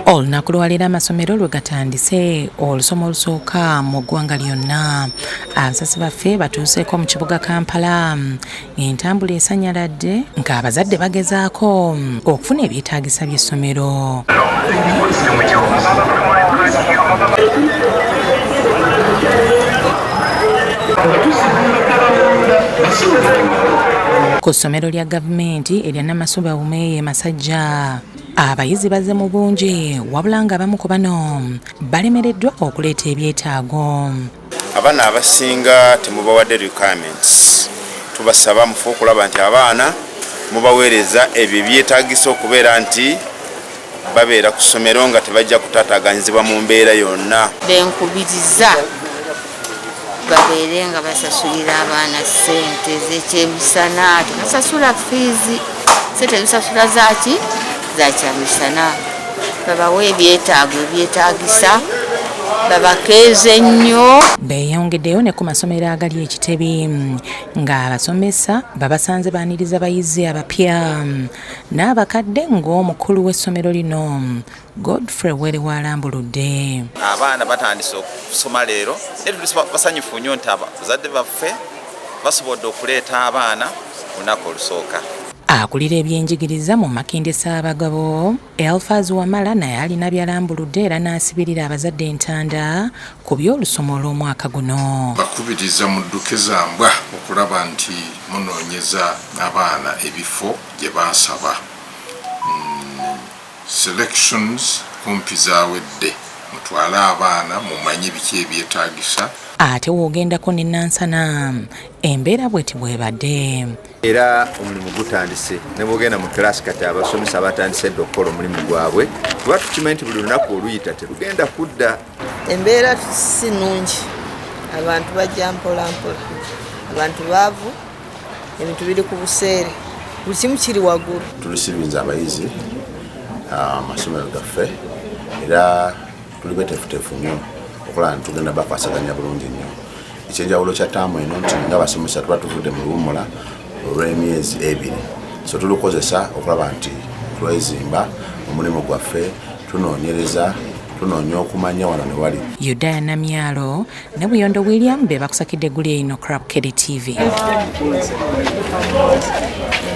Olunaku lwaleero amasomero lwe gatandise olusoma olusooka mu ggwanga lyonna. Abasasi baffe batuuseeko mu kibuga Kampala ng'entambula esanyaladde ng'abazadde bagezaako okufuna ebyetaagisa by'essomero. Ku ssomero lya gavumenti erya Namasuba Bumeeye Masajja abayizi bazze mu bungi wabula ng'abamu ku bano balemereddwa okuleeta ebyetaago. Abaana abasinga temubawadde requirements. Tubasaba mufu okulaba nti abaana mubaweereza ebyo ebyetaagisa okubeera nti babeera ku ssomero nga tebajja kutaataaganyizibwa mu mbeera yonna. Benkubiriza babeere nga basasulira abaana ssente z'ekyemisana, tebasasula fiizi, ssente zisasula zaaki za kyamisana. Babawe ebyetaago ebyetaagisa, babakeeze nnyo. Beeyongeddeyo ne ku masomero agali e Kitebi ng'abasomesa babasanze baaniriza bayizi abapya n'abakadde ng'omukulu w'essomero lino Godfrey Were walambuludde. Abaana batandise okusoma leero naye basanyufu nnyo nti abazadde baffe basobodde okuleeta abaana ku lunaku olusooka. Akulira ebyenjigiriza mu Makindye Ssaabagabo Elfaz Wamala naye alina byalambuludde era n'asibirira abazadde entanda ku by'olusoma olw'omwaka guno. Bakubiriza mudduke zambwa okulaba nti munoonyeza abaana ebifo gye baasaba. Selections kumpi zaawedde, mutwale abaana mumanye biki ebyetaagisa. Ate woogendako ne Nansana embeera bweti bwebadde. Era omulimu gutandise ne bwogenda mu kirasi kati abasomesa batandise okukola omulimu gwabwe. Tuba tukimanyi nti buli lunaku oluyita terugenda kudda. Embeera si nnungi, abantu bajja mpola mpola, abantu baavu, ebintu biri ku buseere, buli kimu kiri waggulu. Tulisibinza abayizi amasomero gaffe era tuli beteefuteefu nnyo okulaba nti tugenda bakwasaganya bulungi nnyo. Ekyenjawulo kya ttaamu eno nti ng'abasomesa tuba tuvudde mu luwummula olw'emyezi 2, so tulukozesa okulaba nti twezimba omulimu gwaffe, tunoonyereza, tunoonya okumanya wano ne wali. Yudaya Namyalo ne Buyondo William be bakusakidde eggulu eno Crab Kelly TV.